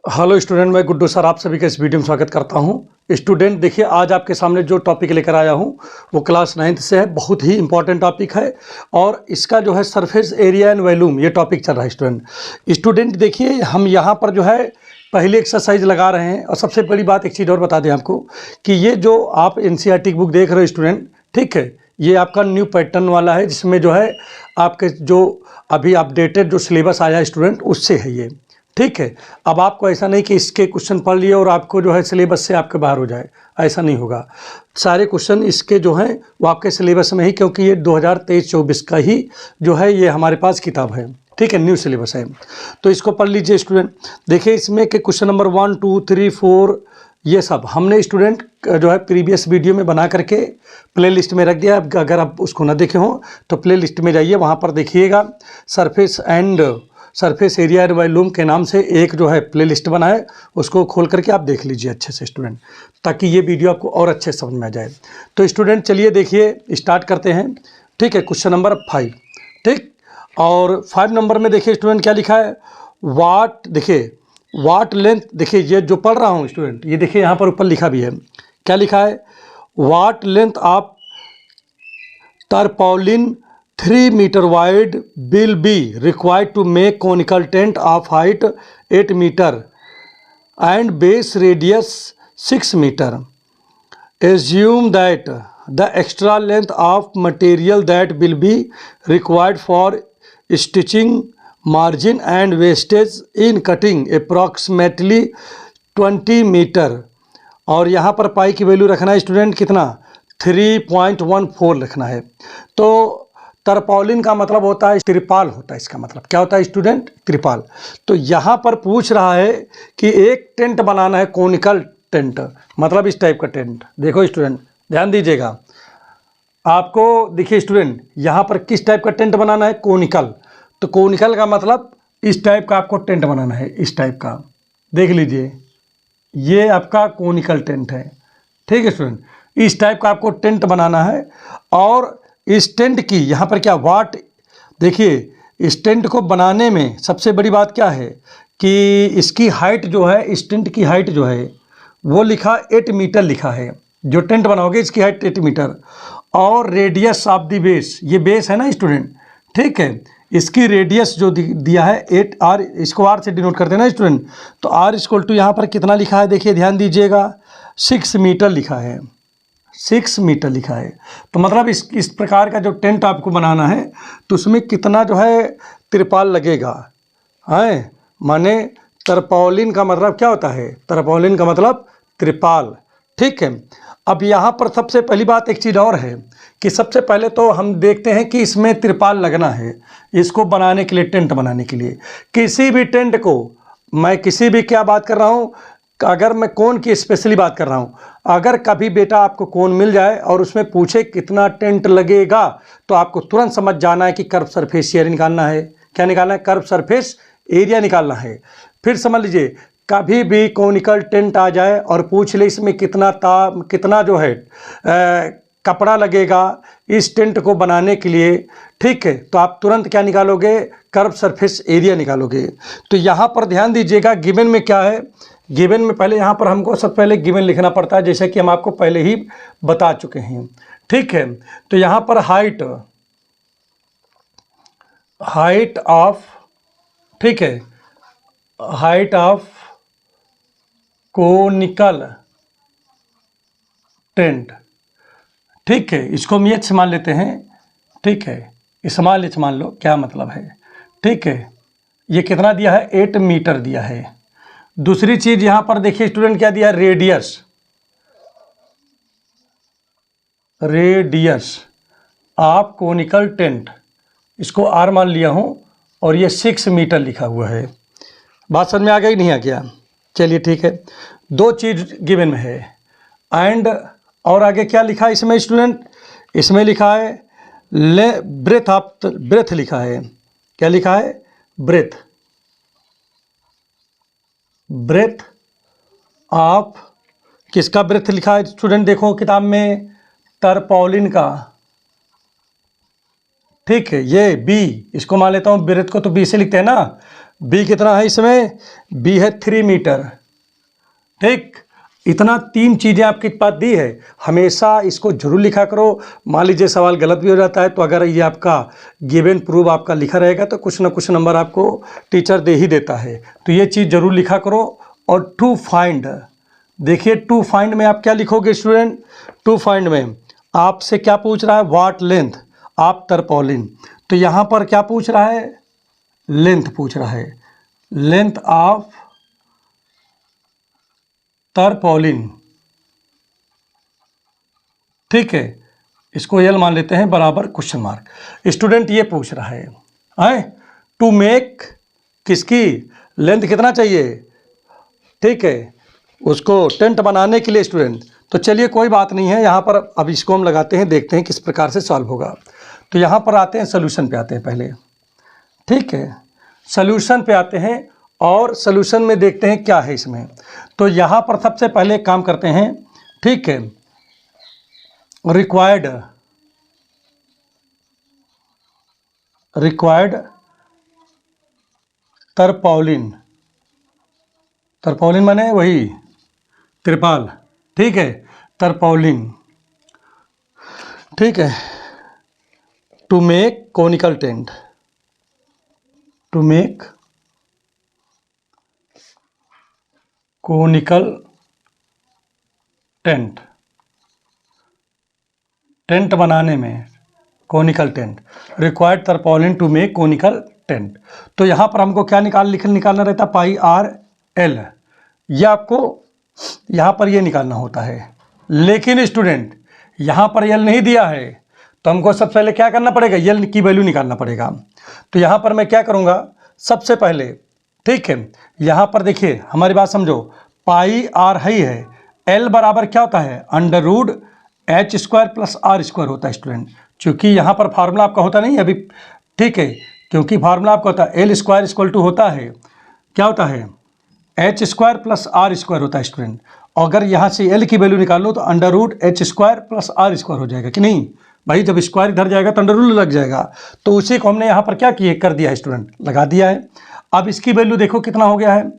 Hello student, मैं Guddu sir आप सभी का इस वीडियो में स्वागत करता हूं। स्टूडेंट देखिए, आज आपके सामने जो टॉपिक लेकर आया हूं वो क्लास 9th से है। बहुत ही इंपॉर्टेंट टॉपिक है और इसका जो है सरफेस एरिया एंड वॉल्यूम ये टॉपिक चल रहा है। स्टूडेंट देखिए, हम यहाँ पर जो है पहली एक्सरसाइज लगा रहे हैं। और सबसे बड़ी बात एक चीज़ और बता दें आपको कि ये जो आप NCERT बुक देख रहे हो स्टूडेंट, ठीक है, ये आपका न्यू पैटर्न वाला है, जिसमें जो है आपके जो अभी अपडेटेड जो सिलेबस आया है स्टूडेंट, उससे है ये, ठीक है। अब आपको ऐसा नहीं कि इसके क्वेश्चन पढ़ लिए और आपको जो है सिलेबस से आपके बाहर हो जाए, ऐसा नहीं होगा। सारे क्वेश्चन इसके जो हैं वो आपके सिलेबस में ही, क्योंकि ये 2023-24 का ही जो है ये हमारे पास किताब है, ठीक है, न्यू सिलेबस है। तो इसको पढ़ लीजिए स्टूडेंट। देखिए इसमें के क्वेश्चन नंबर 1, 2, 3, 4 ये सब हमने स्टूडेंट जो है प्रीवियस वीडियो में बना करके प्लेलिस्ट में रख दिया। अगर आप उसको ना देखे हों तो प्लेलिस्ट में जाइए, वहाँ पर देखिएगा सरफेस एरिया एंड वॉल्यूम के नाम से एक जो है प्लेलिस्ट बना है, उसको खोल करके आप देख लीजिए अच्छे से स्टूडेंट, ताकि ये वीडियो आपको और अच्छे समझ में आ जाए। तो स्टूडेंट चलिए देखिए स्टार्ट करते हैं, ठीक है। क्वेश्चन नंबर 5, ठीक। और 5 नंबर में देखिए स्टूडेंट क्या लिखा है, वाट, देखिए वाट लेंथ, देखिए ये जो पढ़ रहा हूँ स्टूडेंट, ये देखिए यहाँ पर ऊपर लिखा भी है, क्या लिखा है, वाट length of tarpaulin 3 meter wide will be required to make conical tent of height 8 meter and base radius 6 meter. Assume that the extra length of material that will be required for stitching margin and wastage in cutting approximately 20 meter. और यहाँ पर पाई की value रखना है student, कितना, 3.14 लिखना है। तो तरपौलिन का मतलब होता है त्रिपाल, होता है इसका मतलब क्या होता है स्टूडेंट, त्रिपाल। तो यहाँ पर पूछ रहा है कि एक टेंट बनाना है, कोनिकल टेंट, मतलब इस टाइप का टेंट। देखो स्टूडेंट ध्यान दीजिएगा, आपको देखिए स्टूडेंट यहाँ पर किस टाइप का टेंट बनाना है, कोनिकल। तो कोनिकल का मतलब इस टाइप का आपको टेंट बनाना है, इस टाइप का, देख लीजिए ये आपका कोनिकल टेंट है, ठीक है स्टूडेंट। इस टाइप का आपको टेंट बनाना है। और इस टेंट की यहाँ पर क्या वाट, देखिए इस टेंट को बनाने में सबसे बड़ी बात क्या है कि इसकी हाइट जो है, इस टेंट की हाइट जो है वो लिखा 8 मीटर लिखा है। जो टेंट बनाओगे इसकी हाइट 8 मीटर। और रेडियस ऑफ द बेस, ये बेस है ना स्टूडेंट, ठीक है, इसकी रेडियस जो दिया है 8R, इसको R से डिनोट करते हैं ना स्टूडेंट। तो R इक्वल टू यहाँ पर कितना लिखा है, देखिए ध्यान दीजिएगा, 6 मीटर लिखा है, 6 मीटर लिखा है। तो मतलब इस प्रकार का जो टेंट आपको बनाना है तो उसमें कितना जो है त्रिपाल लगेगा, है, माने तरपौलिन का मतलब क्या होता है, तरपौलिन का मतलब त्रिपाल, ठीक है। अब यहाँ पर सबसे पहली बात एक चीज़ और है कि सबसे पहले तो हम देखते हैं कि इसमें त्रिपाल लगना है, इसको बनाने के लिए, टेंट बनाने के लिए। किसी भी टेंट को, मैं किसी भी क्या बात कर रहा हूँ, अगर मैं कोन की स्पेशली बात कर रहा हूँ, अगर कभी बेटा आपको कोन मिल जाए और उसमें पूछे कितना टेंट लगेगा, तो आपको तुरंत समझ जाना है कि कर्व सरफेस एरिया निकालना है। क्या निकालना है, कर्व सरफेस एरिया निकालना है। फिर समझ लीजिए, कभी भी कोनिकल टेंट आ जाए और पूछ ले इसमें कितना जो है कपड़ा लगेगा इस टेंट को बनाने के लिए, ठीक है, तो आप तुरंत क्या निकालोगे, कर्व सरफेस एरिया निकालोगे। तो यहाँ पर ध्यान दीजिएगा, गिवन में क्या है, गिवन में पहले यहाँ पर हमको सबसे पहले गिवन लिखना पड़ता है, जैसे कि हम आपको पहले ही बता चुके हैं, ठीक है। तो यहाँ पर हाइट ऑफ, ठीक है, हाइट ऑफ कोनिकल टेंट, ठीक है, इसको हम एच मान लेते हैं, ठीक है, स्मॉल एच मान लो, क्या मतलब है, ठीक है। ये कितना दिया है, 8 मीटर दिया है। दूसरी चीज यहाँ पर देखिए स्टूडेंट क्या दिया है, रेडियस ऑफ कोनिकल टेंट, इसको R मान लिया हूँ और ये 6 मीटर लिखा हुआ है। बात समझ में आ गई, नहीं आ गया, चलिए ठीक है। दो चीज गिवन में है एंड, और आगे क्या लिखा है इसमें स्टूडेंट, इसमें लिखा है ब्रेथ लिखा है, क्या लिखा है, ब्रेथ ऑफ, किसका ब्रेथ लिखा है स्टूडेंट, देखो किताब में, तरपौलिन का, ठीक है, ये बी, इसको मान लेता हूँ ब्रेथ को, तो बी से लिखते हैं ना, बी कितना है इसमें, बी है 3 मीटर। ठीक, इतना 3 चीज़ें आपके पास दी है, हमेशा इसको जरूर लिखा करो। मान लीजिए सवाल गलत भी हो जाता है तो अगर ये आपका गिवन प्रूफ आपका लिखा रहेगा तो कुछ ना कुछ नंबर आपको टीचर दे ही देता है, तो ये चीज़ जरूर लिखा करो। और टू फाइंड, देखिए टू फाइंड में आप क्या लिखोगे स्टूडेंट, टू फाइंड में आपसे क्या पूछ रहा है, व्हाट लेंथ ऑफ तरपौलिन। तो यहाँ पर क्या पूछ रहा है, लेंथ पूछ रहा है, लेंथ ऑफ तरपौलिन। ठीक है, इसको एल मान लेते हैं बराबर क्वेश्चन मार्क। स्टूडेंट ये पूछ रहा है टू मेक, किसकी लेंथ कितना चाहिए, ठीक है, उसको टेंट बनाने के लिए स्टूडेंट। तो चलिए कोई बात नहीं है, यहाँ पर अब इसको हम लगाते हैं, देखते हैं किस प्रकार से सॉल्व होगा। तो यहाँ पर आते हैं सॉल्यूशन पे आते हैं पहले। ठीक है, सॉल्यूशन पे आते हैं और सॉल्यूशन में देखते हैं क्या है इसमें। तो यहाँ पर सबसे पहले एक काम करते हैं, ठीक है, रिक्वायर्ड तरपौलिन, तरपौलिन माने वही त्रिपाल, ठीक है, तरपौलिन, ठीक है, to make conical tent, to make conical tent, tent बनाने में conical tent, required tarpaulin to make conical tent. तो यहाँ पर हमको क्या निकालना रहता, पाई आर एल, ये आपको यहाँ पर ये निकालना होता है। लेकिन स्टूडेंट यहाँ पर एल नहीं दिया है, तो हमको सबसे पहले क्या करना पड़ेगा, एल की वैल्यू निकालना पड़ेगा। तो यहाँ पर मैं क्या करूँगा, सबसे पहले, ठीक है, यहाँ पर देखिए हमारी बात समझो, पाई आर है, एल बराबर क्या होता है, under root H square plus R square होता है स्टूडेंट। चूँकि यहाँ पर फार्मूला आपका होता नहीं है अभी, ठीक है, क्योंकि फार्मूला आपका होता है एल स्क्वायर इक्वल टू होता है, क्या होता है, H square plus R square होता है स्टूडेंट। अगर यहाँ से एल की वैल्यू निकाल लो तो under root H square plus R square हो जाएगा कि नहीं भाई, जब स्क्वायर इधर जाएगा तो अंडर रूट लग जाएगा। तो उसी को हमने यहाँ पर क्या किए, कर दिया है स्टूडेंट, लगा दिया है। अब इसकी वैल्यू देखो कितना हो गया है,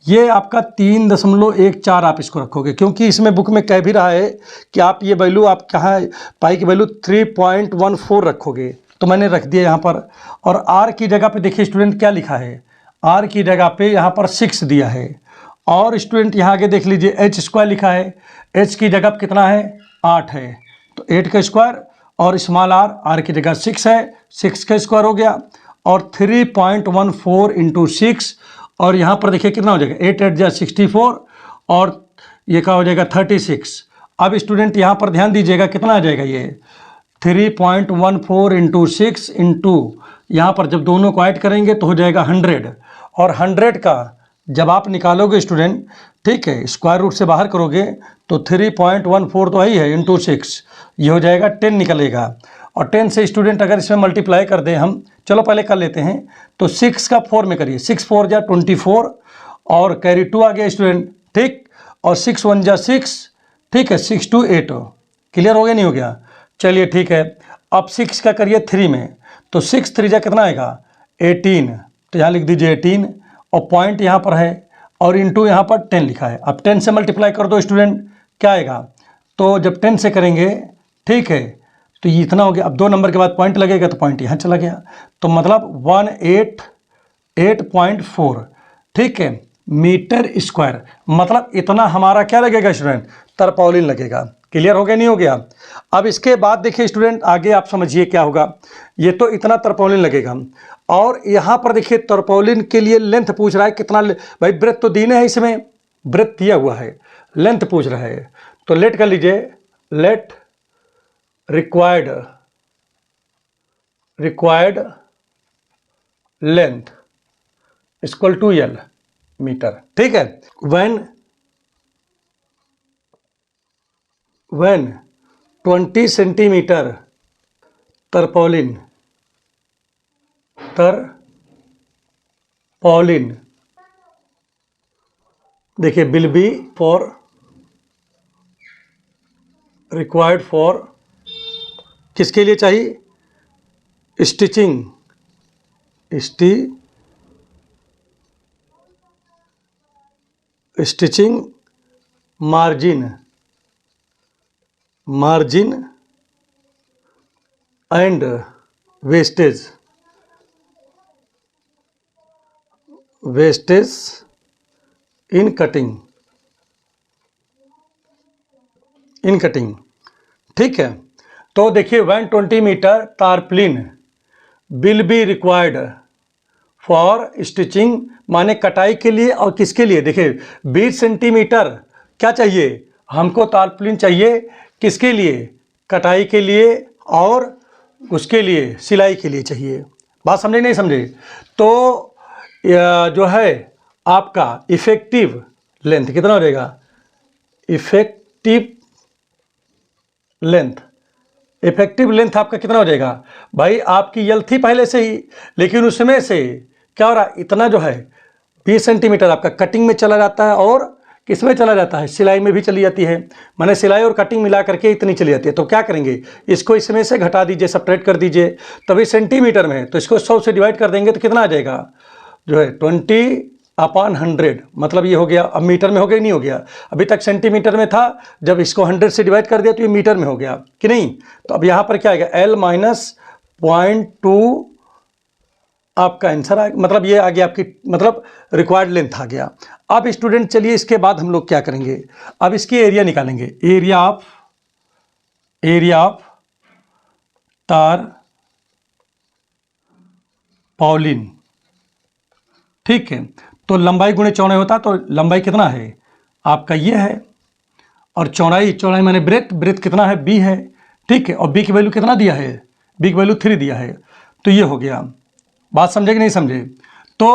ये आपका 3.14 आप इसको रखोगे, क्योंकि इसमें बुक में कह भी रहा है कि आप ये वैल्यू आप कहाँ, पाई की वैल्यू 3.14 रखोगे, तो मैंने रख दिया यहाँ पर। और आर की जगह पे देखिए स्टूडेंट क्या लिखा है, आर की जगह पे यहाँ पर 6 दिया है। और स्टूडेंट यहाँ आगे देख लीजिए एच स्क्वायर लिखा है, एच की जगह कितना है, 8 है, तो 8 का स्क्वायर और स्मॉल आर, आर की जगह 6 है, 6 का स्क्वायर हो गया, और 3.14 इंटू 6, और यहाँ पर देखिए कितना हो जाएगा, 8 8 जा 64, और ये क्या हो जाएगा 36। अब स्टूडेंट यहाँ पर ध्यान दीजिएगा कितना आ जाएगा, ये 3.14 इंटू 6 इंटू, यहाँ पर जब दोनों को ऐड करेंगे तो हो जाएगा 100, और 100 का जब आप निकालोगे स्टूडेंट, ठीक है, स्क्वायर रूट से बाहर करोगे तो 3.14 तो ही है इंटू 6, ये हो जाएगा 10 निकलेगा। और 10 से स्टूडेंट अगर इसमें मल्टीप्लाई कर दें हम, चलो पहले कर लेते हैं, तो 6 का 4 में करिए, 6 4 जा 24, और कैरी 2 आ गया स्टूडेंट, ठीक, और 6 1 जा 6, ठीक है, 6 2 8, क्लियर हो गया नहीं हो गया, चलिए ठीक है। अब 6 का करिए 3 में, तो 6 3 जा कितना आएगा 18, तो यहाँ लिख दीजिए 18, और पॉइंट यहाँ पर है, और इंटू यहाँ पर 10 लिखा है। अब 10 से मल्टीप्लाई कर दो स्टूडेंट, क्या आएगा, तो जब 10 से करेंगे, ठीक है, तो ये इतना हो गया। अब 2 नंबर के बाद पॉइंट लगेगा तो पॉइंट यहाँ चला गया, तो मतलब 188.4, ठीक है, मीटर स्क्वायर, मतलब इतना हमारा क्या लगेगा स्टूडेंट, तरपौलिन लगेगा। क्लियर हो गया नहीं हो गया। अब इसके बाद देखिए स्टूडेंट आगे आप समझिए क्या होगा, ये तो इतना तरपौलिन लगेगा, और यहाँ पर देखिए तरपौलिन के लिए लेंथ पूछ रहा है कितना, भाई ब्रेथ तो दीने है, इसमें ब्रेथ दिया हुआ है, लेंथ पूछ रहा है, तो लेट कर लीजिए, let required length equal to L metre, ठीक है। व्हेन 20 सेंटीमीटर तरपौलिन देखिए will be for required for, किसके लिए चाहिए, stitching stitching margin and wastage in cutting. ठीक है, तो देखिए 120 metre tarpaulin will be required for stitching, माने कटाई के लिए। और किसके लिए? देखिए 20 सेंटीमीटर क्या चाहिए हमको, तारप्लिन चाहिए किसके लिए? कटाई के लिए और उसके लिए सिलाई के लिए चाहिए। बात समझे नहीं समझे? तो जो है आपका इफेक्टिव लेंथ कितना हो जाएगा? इफेक्टिव लेंथ आपका कितना हो जाएगा भाई? आपकी यल थी पहले से ही, लेकिन उसमें से क्या हो रहा है, इतना जो है 20 सेंटीमीटर आपका कटिंग में चला जाता है और किस में चला जाता है? सिलाई में भी चली जाती है। माने सिलाई और कटिंग मिला करके इतनी चली जाती है। तो क्या करेंगे, इसको इसमें से घटा दीजिए, सब्ट्रैक्ट कर दीजिए। तभी सेंटीमीटर में है तो इसको 100 से डिवाइड कर देंगे तो कितना आ जाएगा? जो है 20/100, मतलब ये हो गया। अब मीटर में हो गया नहीं हो गया? अभी तक सेंटीमीटर में था, जब इसको 100 से डिवाइड कर दिया तो ये मीटर में हो गया कि नहीं? तो अब यहाँ पर क्या आएगा? L माइनस 0.2 आपका आंसर आ, मतलब ये आ गया आपकी, मतलब रिक्वायर्ड लेंथ आ गया। अब स्टूडेंट चलिए इसके बाद हम लोग क्या करेंगे, अब इसकी एरिया निकालेंगे। Area of tarpaulin. ठीक है, तो लंबाई गुणे चौड़ाई होता है, तो लंबाई कितना है आपका? ये है। और चौड़ाई माने ब्रेथ कितना है? b है। ठीक है, और b की वैल्यू कितना दिया है? b की वैल्यू 3 दिया है। तो ये हो गया। बात समझे कि नहीं समझे? तो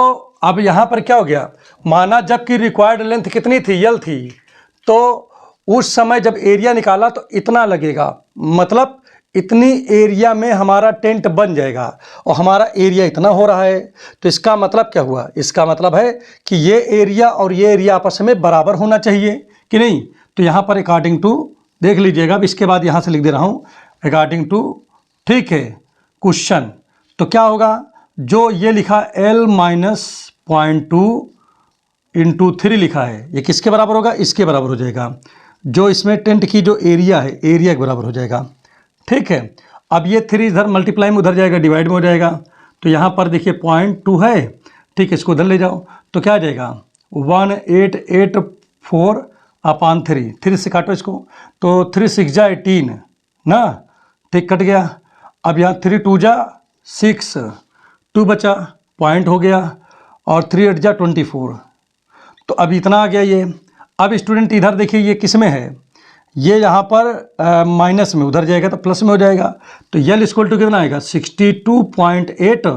अब यहाँ पर क्या हो गया, माना जबकि रिक्वायर्ड लेंथ कितनी थी? यल थी। तो उस समय जब एरिया निकाला तो इतना लगेगा, मतलब इतनी एरिया में हमारा टेंट बन जाएगा। और हमारा एरिया इतना हो रहा है, तो इसका मतलब क्या हुआ? इसका मतलब है कि ये एरिया और ये एरिया आपस में बराबर होना चाहिए कि नहीं? तो यहाँ पर अकॉर्डिंग टू देख लीजिएगा। अब इसके बाद यहाँ से लिख दे रहा हूँ अकॉर्डिंग टू। ठीक है, क्वेश्चन तो क्या होगा? जो ये लिखा L माइनस 0.2 इंटू 3 लिखा है, ये किसके बराबर होगा? इसके बराबर हो जाएगा। जो इसमें टेंट की जो एरिया है, एरिया के बराबर हो जाएगा। ठीक है, अब ये 3 इधर मल्टीप्लाई में उधर जाएगा, डिवाइड में हो जाएगा। तो यहाँ पर देखिए 0.2 है। ठीक है, इसको उधर ले जाओ तो क्या आ जाएगा? 1884/3। 3 से काटो इसको, तो 3 6 जा 18 ना। ठीक, कट गया। अब यहाँ 3 2 जा 6, 2 बचा, पॉइंट हो गया। और 3 8 जा 24। तो अब इतना आ गया ये। अब स्टूडेंट इधर देखिए ये किस में है? ये यहाँ पर माइनस में, उधर जाएगा तो प्लस में हो जाएगा। तो यल इक्वल टू कितना आएगा? 62.8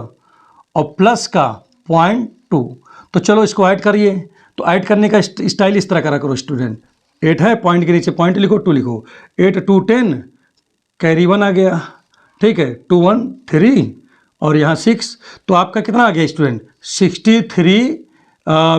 और प्लस का 0.2। तो चलो इसको ऐड करिए। तो ऐड करने का स्टाइल इस तरह करा करो स्टूडेंट। 8 है, पॉइंट के नीचे पॉइंट लिखो, 2 लिखो। 8 2 10, कैरी 1 आ गया। ठीक है, 2 1 3 और यहाँ 6। तो आपका कितना आ गया स्टूडेंट? 63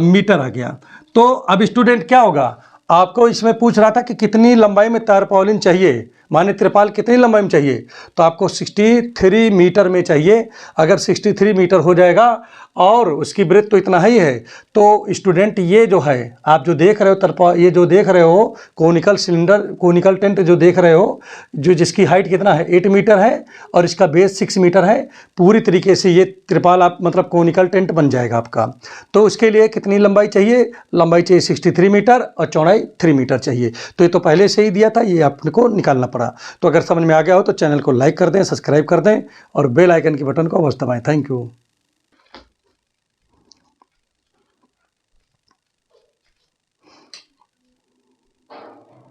मीटर आ गया। तो अब स्टूडेंट क्या होगा, आपको इसमें पूछ रहा था कि कितनी लंबाई में तारपॉलिन चाहिए, माने त्रिपाल कितनी लंबाई में चाहिए? तो आपको 63 मीटर में चाहिए। अगर 63 मीटर हो जाएगा और उसकी ब्रेथ तो इतना ही है। तो स्टूडेंट ये जो है आप जो देख रहे हो ये जो देख रहे हो कोनिकल सिलेंडर, कोनिकल टेंट जो देख रहे हो, जो जिसकी हाइट कितना है? 8 मीटर है और इसका बेस 6 मीटर है। पूरी तरीके से ये त्रिपाल आप मतलब कोनिकल टेंट बन जाएगा आपका। तो उसके लिए कितनी लंबाई चाहिए? लंबाई चाहिए 63 मीटर और चौड़ाई 3 मीटर चाहिए। तो ये तो पहले से ही दिया था, ये आपको निकालना पड़ा। तो अगर समझ में आ गया हो तो चैनल को लाइक कर दें, सब्सक्राइब कर दें और बेल आइकन के बटन को अवश्य दबाएं। Thank you.